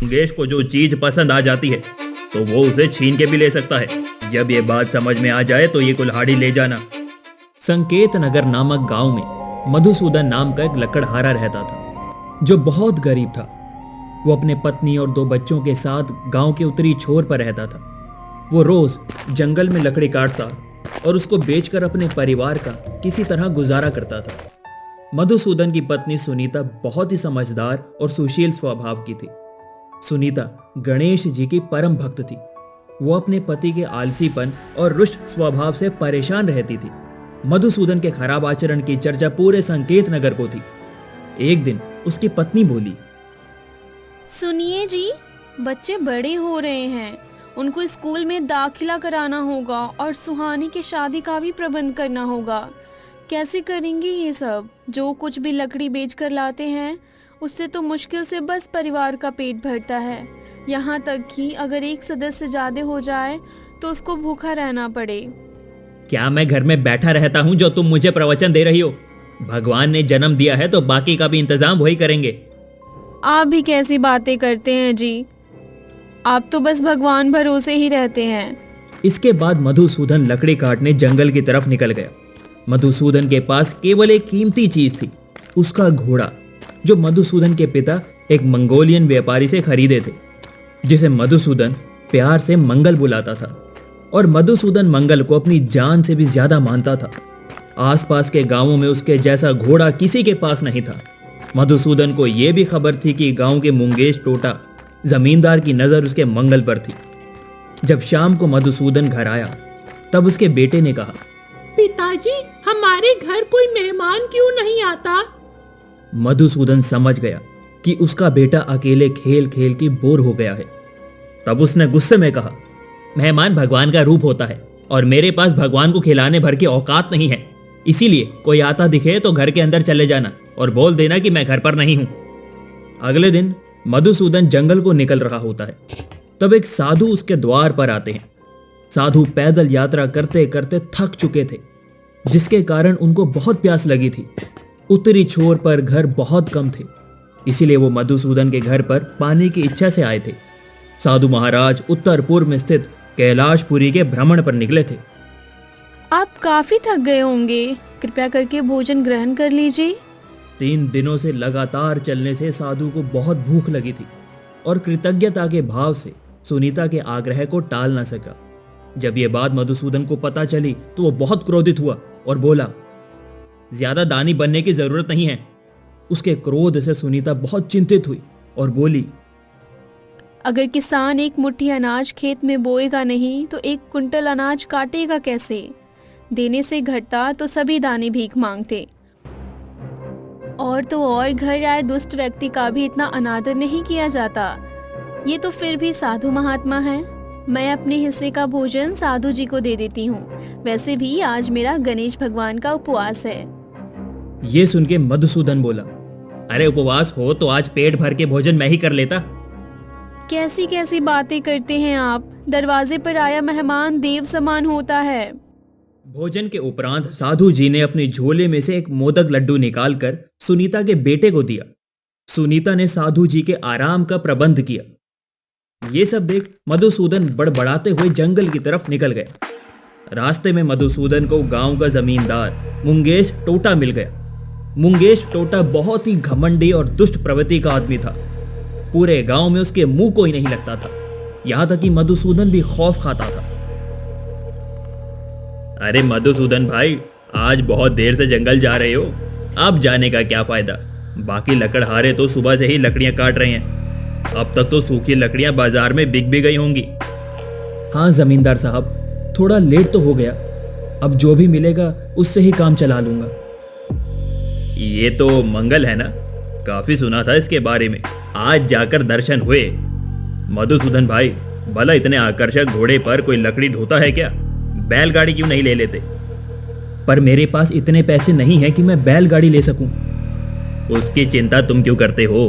मंगेश को जो चीज पसंद आ जाती है तो वो उसे छीन के भी ले सकता है। जब ये बात समझ में आ जाए तो ये कुल्हाड़ी ले जाना। संकेत नगर नामक गांव में मधुसूदन नाम का एक लकड़हारा रहता था जो बहुत गरीब था। वो अपने पत्नी और 2 बच्चों के साथ गांव के उत्तरी छोर पर रहता था। वो रोज जंगल में लकड़ी काटता और उसको बेचकर अपने परिवार का किसी तरह गुजारा करता था। मधुसूदन की पत्नी सुनीता बहुत ही समझदार और सुशील स्वभाव की थी। सुनीता गणेश जी की परम भक्त थी। वो अपने पति के आलसीपन और रुष्ट स्वभाव से परेशान रहती थी। मधुसूदन के खराब आचरण की चर्चा पूरे संकेत नगर को थी। एक दिन उसकी पत्नी बोली, सुनिए जी, बच्चे बड़े हो रहे हैं, उनको स्कूल में दाखिला कराना होगा और सुहानी की शादी का भी प्रबंध करना होगा। कैसे करेंगे ये सब? जो कुछ भी लकड़ी बेच कर लाते हैं उससे तो मुश्किल से बस परिवार का पेट भरता है। यहाँ तक कि अगर एक सदस्य ज्यादा हो जाए तो उसको भूखा रहना पड़े। क्या मैं घर में बैठा रहता हूँ जो तुम मुझे प्रवचन दे रही हो? भगवान ने जन्म दिया है तो बाकी का भी इंतजाम वही करेंगे। आप भी कैसी बातें करते हैं जी, आप तो बस भगवान भरोसे ही रहते हैं। इसके बाद मधुसूदन लकड़ी काटने जंगल की तरफ निकल गया। मधुसूदन के पास केवल एक कीमती चीज थी, उसका घोड़ा, जो मधुसूदन के पिता एक मंगोलियन व्यापारी से खरीदे थे, जिसे मधुसूदन प्यार से मंगल बुलाता था। और मधुसूदन मंगल को अपनी जान से भी ज्यादा मानता था। आसपास के गांवों में उसके जैसा घोड़ा किसी के पास नहीं था। मधुसूदन को यह भी खबर थी कि गांव के मुंगेश टोटा जमींदार की नजर उसके मंगल पर थी। जब शाम को मधुसूदन घर आया तब उसके बेटे ने कहा, पिताजी, हमारे घर कोई मेहमान क्यों नहीं आता? मधुसूदन समझ गया कि उसका बेटा अकेले खेल खेल के बोर हो गया है। तब उसने गुस्से में कहा, मेहमान भगवान का रूप होता है और मेरे पास भगवान को खिलाने भर की औकात नहीं है। इसीलिए कोई आता दिखे तो घर के अंदर चले जाना और बोल देना कि मैं घर पर नहीं हूं। अगले दिन मधुसूदन जंगल को निकल रहा होता है। तब एक साधु उसके द्वार पर आते हैं। साधु पैदल यात्रा करते करते थक चुके थे, जिसके कारण उनको बहुत प्यास लगी थी। उत्तरी छोर पर घर बहुत कम थे, इसीलिए वो मधुसूदन के घर पर पानी की इच्छा से आए थे। साधु महाराज उत्तर पूर्व में स्थित कैलाशपुरी के भ्रमण पर निकले थे। आप काफी थक गए होंगे, कृपया करके भोजन ग्रहण कर लीजिए। 3 दिनों से लगातार चलने से साधु को बहुत भूख लगी थी और कृतज्ञता के भाव से सुनीता के आग्रह को टाल न सका। जब यह बात मधुसूदन को पता चली तो वो बहुत क्रोधित हुआ और बोला, ज्यादा दानी बनने की जरूरत नहीं है। उसके क्रोध से सुनीता बहुत चिंतित हुई और बोली, अगर किसान एक मुट्ठी अनाज खेत में बोएगा नहीं तो 1 कुंटल अनाज काटेगा कैसे? देने से घटता तो सभी दाने भीख मांगते। और तो और घर आए दुष्ट व्यक्ति का भी इतना अनादर नहीं किया जाता। ये तो फिर भी साधु महात्मा है। मैं अपने हिस्से का भोजन साधु जी को दे देती हूँ। वैसे भी आज मेरा गणेश भगवान का उपवास है। ये सुन के मधुसूदन बोला, अरे उपवास हो तो आज पेट भर के भोजन मैं ही कर लेता। कैसी कैसी बातें करते हैं आप? दरवाजे पर आया मेहमान देव समान होता है। भोजन के उपरांत साधु जी ने अपने झोले में से एक मोदक लड्डू निकालकर सुनीता के बेटे को दिया। सुनीता ने साधु जी के आराम का प्रबंध किया। ये सब देख मधुसूदन बड़बड़ाते हुए जंगल की तरफ निकल गया। रास्ते में मधुसूदन को गांव का जमींदार मुंगेश टोटा मिल गया। मुंगेश टोटा बहुत ही घमंडी और दुष्ट प्रवृत्ति का आदमी था। पूरे गांव में उसके मुंह कोई नहीं लगता था। यहां तक कि मधुसूदन भी खौफ खाता था। अरे मधुसूदन भाई, आज बहुत देर से जंगल जा रहे हो, अब जाने का क्या फायदा? बाकी लकड़हारे तो सुबह से ही लकड़ियां काट रहे हैं। अब तक तो सूखी लकड़ियां बाजार में बिक भी गई होंगी। हाँ जमींदार साहब, थोड़ा लेट तो हो गया। अब जो भी मिलेगा उससे ही काम चला लूंगा। ये तो मंगल है ना? काफी सुना था इसके बारे में, आज जाकर दर्शन हुए। मधुसूदन भाई, भला इतने आकर्षक घोड़े पर कोई लकड़ी ढोता है क्या? बैलगाड़ी क्यों नहीं ले लेते? पर मेरे पास इतने पैसे नहीं हैं कि मैं बैलगाड़ी ले सकूं। उसकी चिंता तुम क्यों करते हो?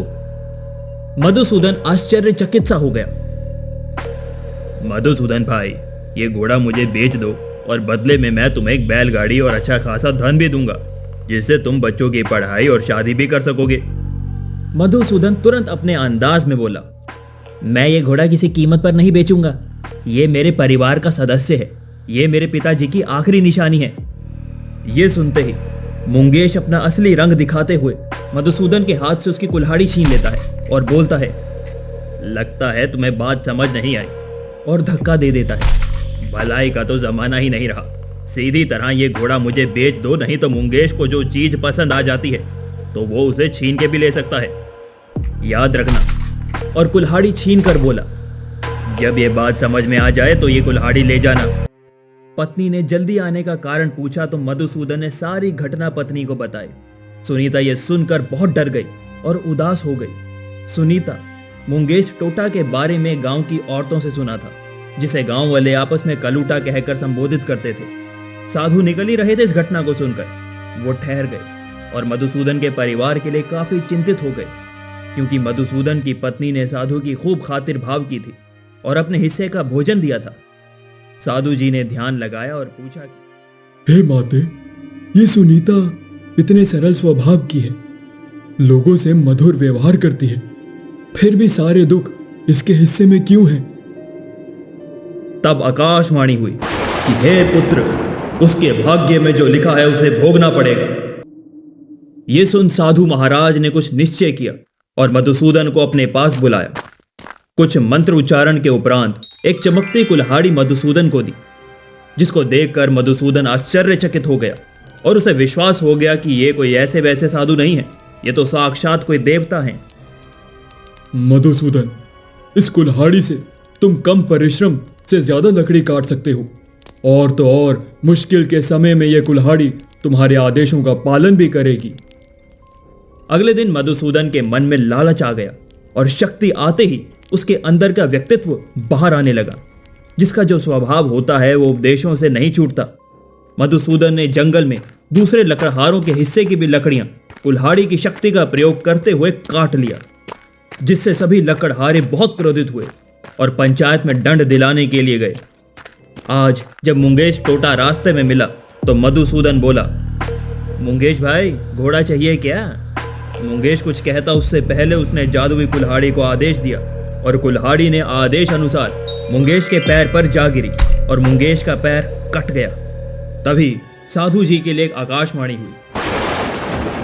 मधुसूदन आश्चर्यचकित सा हो गया। मधुसूदन भाई, ये घोड़ा मुझे बेच दो और बदले में मैं तुम्हें एक बैलगाड़ी और अच्छा खासा धन भी दूंगा, जिससे तुम बच्चों की पढ़ाई और शादी भी कर सकोगे। मधुसूदन तुरंत अपने अंदाज में बोला, मैं ये घोड़ा किसी कीमत पर नहीं बेचूंगा। ये मेरे परिवार का सदस्य है। ये मेरे पिताजी की आखिरी निशानी है। ये सुनते ही मुंगेश अपना असली रंग दिखाते हुए मधुसूदन के हाथ से उसकी कुल्हाड़ी छीन लेता है और बोलता है, लगता है तुम्हें बात समझ नहीं आई, और धक्का दे देता है। भलाई का तो जमाना ही नहीं रहा। सीधी तरह ये घोड़ा मुझे बेच दो, नहीं तो मुंगेश को जो चीज पसंद आ जाती है तो वो उसे छीन के भी ले सकता है, याद रखना। और कुल्हाड़ी छीन कर बोला, जब ये बात समझ में आ जाए तो ये कुल्हाड़ी ले जाना। पत्नी ने जल्दी आने का कारण पूछा तो मधुसूदन ने सारी घटना पत्नी को बताई। सुनीता ये सुनकर बहुत डर गई और उदास हो गई। सुनीता मुंगेश टोटा के बारे में गांव की औरतों से सुना था, जिसे गांव वाले आपस में कलूटा कहकर संबोधित करते थे। साधु निकल ही रहे थे इस घटना को सुनकर। वो ठहर गए और मधुसूदन के परिवार के लिए काफी चिंतित हो गए, क्योंकि मधुसूदन की पत्नी ने साधु की खूब खातिर भाव की थी और अपने हिस्से का भोजन दिया था। साधु जी ने ध्यान लगाया और पूछा कि हे माते, ये सुनीता इतने सरल स्वभाव की है, लोगों से मधुर व्यवहार करती है, फिर भी सारे दुख इसके हिस्से में क्यों है? तब आकाशवाणी हुई कि हे पुत्र, उसके भाग्य में जो लिखा है उसे भोगना पड़ेगा। ये सुन साधु महाराज ने कुछ निश्चय किया और मधुसूदन को अपने पास बुलाया। कुछ मंत्र उच्चारण के उपरांत एक चमकती कुल्हाड़ी मधुसूदन को दी, जिसको देखकर मधुसूदन आश्चर्यचकित हो गया और उसे विश्वास हो गया कि ये कोई ऐसे वैसे साधु नहीं है, ये तो साक्षात कोई देवता हैं। मधुसूदन, इस कुल्हाड़ी से तुम कम परिश्रम से ज्यादा लकड़ी काट सकते हो, और तो और मुश्किल के समय में यह कुल्हाड़ी तुम्हारे आदेशों का पालन भी करेगी। अगले दिन मधुसूदन के मन में लालच आ गया और शक्ति आते ही उसके अंदर का व्यक्तित्व बाहर आने लगा, जिसका जो स्वभाव होता है वो उपदेशों से नहीं छूटता। मधुसूदन ने जंगल में दूसरे लकड़हारों के हिस्से की भी लकड़ियां कुल्हाड़ी की शक्ति का प्रयोग करते हुए काट लिया, जिससे सभी लकड़हारे बहुत क्रोधित हुए और पंचायत में दंड दिलाने के लिए गए। आज जब मुंगेश टोटा रास्ते में मिला तो मधुसूदन बोला, मुंगेश भाई, घोड़ा चाहिए क्या? मुंगेश कुछ कहता उससे पहले उसने जादुई कुल्हाड़ी को आदेश दिया और कुल्हाड़ी ने आदेश अनुसार मुंगेश के पैर पर जा गिरी और मुंगेश का पैर कट गया। तभी साधु जी के लिए एक आकाशवाणी हुई,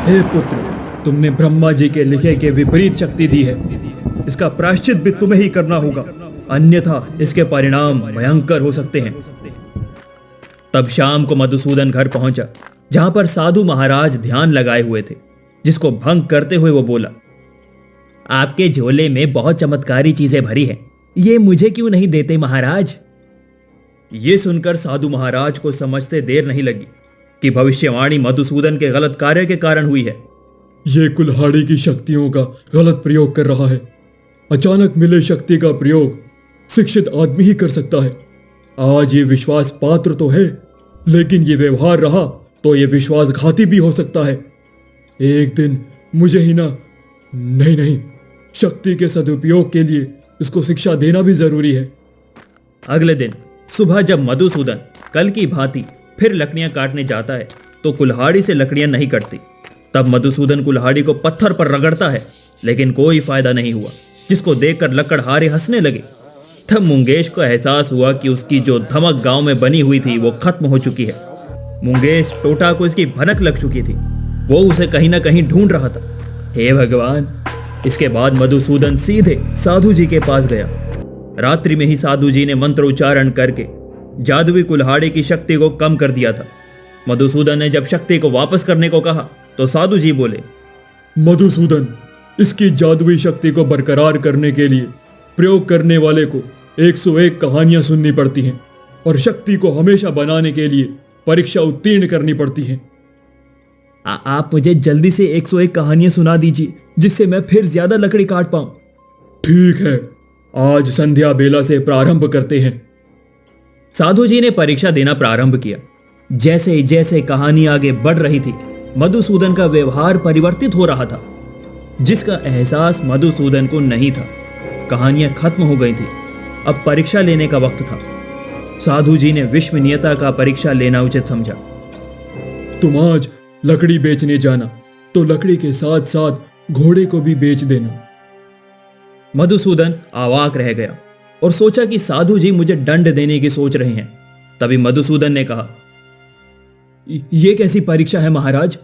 हे पुत्र, तुमने ब्रह्मा जी के लिखे के विपरीत शक्ति दी है, इसका प्रायश्चित भी तुम्हें ही करना होगा, अन्यथा इसके परिणाम भयंकर हो सकते हैं। तब शाम को मधुसूदन घर पहुंचा, जहां पर साधु महाराज ध्यान लगाए हुए थे, जिसको भंग करते हुए वो बोला, आपके झोले में बहुत चमत्कारी चीजें भरी हैं, ये मुझे क्यों नहीं देते महाराज? ये सुनकर साधु महाराज को समझते देर नहीं लगी कि भविष्यवाणी मधुसूदन के गलत कार्य के कारण हुई है। ये कुल्हाड़ी की शक्तियों का गलत प्रयोग कर रहा है। अचानक मिले शक्ति का प्रयोग शिक्षित आदमी ही कर सकता है। आज ये विश्वास पात्र तो है, लेकिन ये व्यवहार रहा तो ये विश्वासघाती भी हो सकता है। एक दिन मुझे ही नहीं, शक्ति के सदुपयोग के लिए इसको शिक्षा देना भी जरूरी है। अगले दिन सुबह जब मधुसूदन कल की भांति फिर लकड़ियां काटने जाता है तो कुल्हाड़ी से लकड़ियां नहीं कटती। तब मधुसूदन कुल्हाड़ी को पत्थर पर रगड़ता है, लेकिन कोई फायदा नहीं हुआ, जिसको देखकर लकड़हारे हंसने लगे। तब मुंगेश को एहसास हुआ कि उसकी जो धमक गांव में बनी हुई थी वो खत्म हो चुकी है। मुंगेश टोटा को इसकी भनक लग चुकी थी, वो उसे कहीं ना कहीं ढूंढ रहा था। हे भगवान! इसके बाद मधुसूदन सीधे साधु जी के पास गया। रात्रि में ही साधु जी ने मंत्र उच्चारण करके जादुई कुल्हाड़ी की शक्ति को कम कर दिया था। मधुसूदन ने जब शक्ति को वापस करने को कहा तो साधु जी बोले, मधुसूदन, इसकी जादुई शक्ति को बरकरार करने के लिए प्रयोग करने वाले को 101 कहानियां सुननी पड़ती हैं और शक्ति को हमेशा बनाने के लिए परीक्षा उत्तीर्ण करनी पड़ती है। आप मुझे जल्दी से 101 कहानियां सुना दीजिए, जिससे मैं फिर ज्यादा लकड़ी काट पाऊं। ठीक है, आज संध्या बेला से प्रारंभ करते हैं। साधु जी ने परीक्षा देना प्रारंभ किया। जैसे जैसे कहानी आगे बढ़ रही थी, मधुसूदन का व्यवहार परिवर्तित हो रहा था, जिसका एहसास मधुसूदन को नहीं था। कहानियां खत्म हो गई थी, अब परीक्षा लेने का वक्त था। साधु जी ने विश्वनीयता का परीक्षा लेना उचित समझा। तुम आज लकड़ी बेचने जाना तो लकड़ी के साथ साथ घोड़े को भी बेच देना। मधुसूदन अवाक रह गया और सोचा कि साधु जी मुझे दंड देने की सोच रहे हैं। तभी मधुसूदन ने कहा, ये कैसी परीक्षा है महाराज?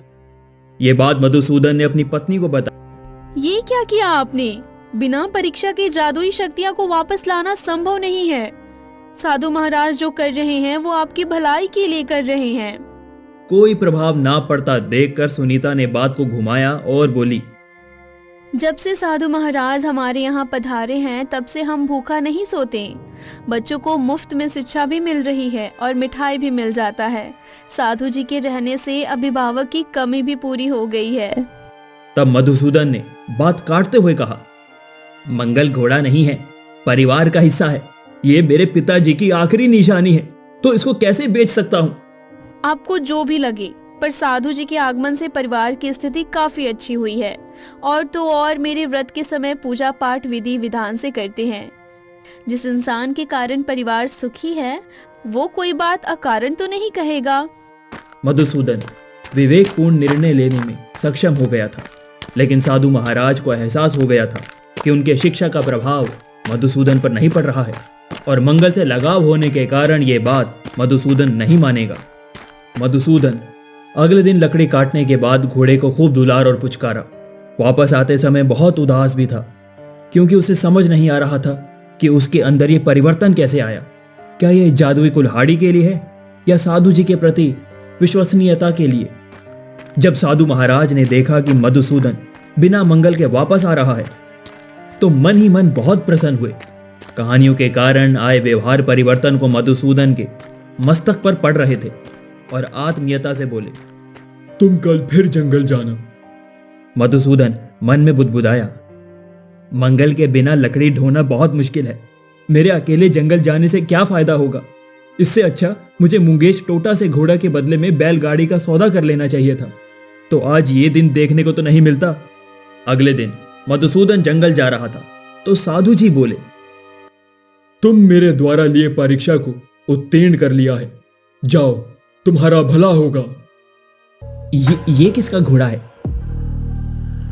ये बात मधुसूदन ने अपनी पत्नी को बताई। ये क्या किया आपने? बिना परीक्षा के जादुई शक्तियां को वापस लाना संभव नहीं है। साधु महाराज जो कर रहे हैं वो आपकी भलाई के लिए कर रहे हैं। कोई प्रभाव ना पड़ता देखकर सुनीता ने बात को घुमाया और बोली, जब से साधु महाराज हमारे यहाँ पधारे हैं तब से हम भूखा नहीं सोते। बच्चों को मुफ्त में शिक्षा भी मिल रही है और मिठाई भी मिल जाता है। साधु जी के रहने से अभिभावक की कमी भी पूरी हो गई है। तब मधुसूदन ने बात काटते हुए कहा, मंगल घोड़ा नहीं है, परिवार का हिस्सा है। ये मेरे पिताजी की आखिरी निशानी है, तो इसको कैसे बेच सकता हूँ? आपको जो भी लगे, पर साधु जी के आगमन से परिवार की स्थिति काफी अच्छी हुई है। और तो और मेरे व्रत के समय पूजा पाठ विधि विधान से करते हैं। जिस इंसान के कारण परिवार सुखी है वो कोई बात अकारण तो नहीं कहेगा। मधुसूदन विवेकपूर्ण निर्णय लेने में सक्षम हो गया था, लेकिन साधु महाराज को एहसास हो गया था कि उनके शिक्षा का प्रभाव मधुसूदन पर नहीं पड़ रहा है और मंगल से लगाव होने के कारण ये बात मधुसूदन नहीं मानेगा। मधुसूदन अगले दिन लकड़ी काटने के बाद घोड़े को खूब दुलार और पुचकारा। वापस आते समय बहुत उदास भी था, क्योंकि उसे समझ नहीं आ रहा था कि उसके अंदर ये परिवर्तन कैसे आया। क्या यह जादुई कुल्हाड़ी के लिए है या साधु जी के प्रति विश्वसनीयता के लिए? जब साधु महाराज ने देखा कि मधुसूदन बिना मंगल के वापस आ रहा है तो मन ही मन बहुत प्रसन्न हुए। कहानियों के कारण आए व्यवहार परिवर्तन को मधुसूदन के मस्तक पर पड़ रहे थे और आत्मीयता से बोले, तुम कल फिर जंगल जाना। मधुसूदन मन में बुदबुदाया, मंगल के बिना लकड़ी ढोना बहुत मुश्किल है। मेरे अकेले जंगल जाने से क्या फायदा होगा? इससे अच्छा मुझे मुंगेश टोटा से घोड़ा के बदले में बैलगाड़ी का सौदा कर लेना चाहिए था। तो आज ये दिन देखने को तो नहीं मिलता। अगले दिन मधुसूदन जंगल जा रहा था तो साधु जी बोले, तुम मेरे द्वारा लिए परीक्षा को उत्तीर्ण कर लिया है, जाओ तुम्हारा भला होगा। ये किसका घोड़ा है?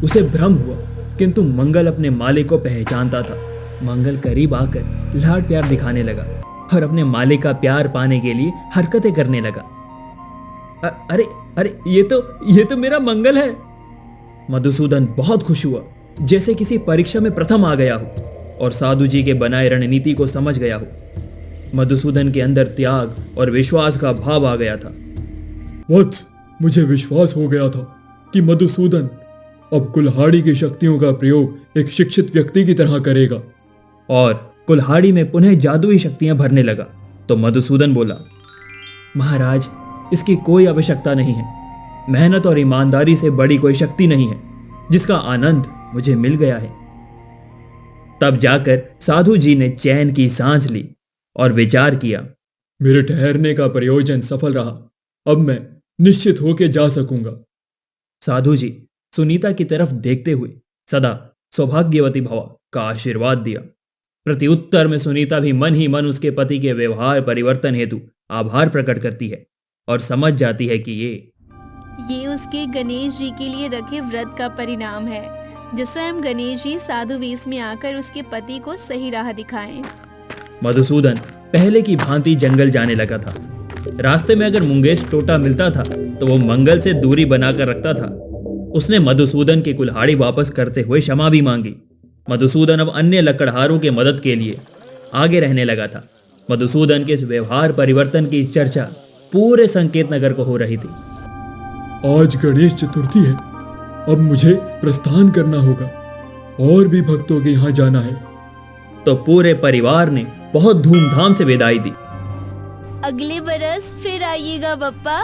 उसे भ्रम हुआ, किंतु मंगल अपने मालिक को पहचानता था। मंगल करीब आकर लाड प्यार दिखाने लगा और अपने मालिक का प्यार पाने के लिए हरकतें करने लगा। अरे अरे ये तो मेरा मंगल है। मधुसूदन बहुत खुश हुआ, जैसे किसी परीक्षा में प्रथम आ गया हो और साधु जी के बनाए रणनीति को समझ गया हो। मधुसूदन के अंदर त्याग और विश्वास का भाव आ गया था। वत्स, मुझे विश्वास हो गया था कि मधुसूदन अब कुल्हाड़ी की शक्तियों का प्रयोग एक शिक्षित व्यक्ति की तरह करेगा। और कुल्हाड़ी में पुनः जादुई शक्तियां भरने लगा तो मधुसूदन बोला, महाराज, इसकी कोई आवश्यकता नहीं है। मेहनत और ईमानदारी से बड़ी कोई शक्ति नहीं है जिसका आनंद मुझे मिल गया है। तब जाकर साधु जी ने चैन की सांस ली और विचार किया, मेरे ठहरने का प्रयोजन सफल रहा, अब मैं निश्चित होकर जा सकूंगा। साधु जी सुनीता की तरफ देखते हुए सदा सौभाग्यवती भव का आशीर्वाद दिया। प्रत्युत्तर में सुनीता भी मन ही मन उसके पति के व्यवहार परिवर्तन हेतु आभार प्रकट करती है और समझ जाती है कि ये उसके गणेश जी के लिए रखे व्रत का परिणाम है, जो स्वयं गणेश जी साधु वेश में आकर उसके पति को सही राह दिखाएं। मधुसूदन पहले की भांति जंगल जाने लगा था। रास्ते में अगर मुंगेश टोटा मिलता था तो वो मंगल से दूरी बनाकर रखता था। उसने मधुसूदन की कुल्हाड़ी वापस करते हुए क्षमा भी मांगी। मधुसूदन अब अन्य लकड़हारों के मदद के लिए आगे रहने लगा था। मधुसूदन के इस व्यवहार परिवर्तन की चर्चा पूरे संकेत नगर को हो रही थी। आज गणेश चतुर्थी है, अब मुझे प्रस्थान करना होगा, और भी भक्तों के यहाँ जाना है। तो पूरे परिवार ने बहुत धूमधाम से विदाई दी। अगले बरस फिर आइएगा बप्पा।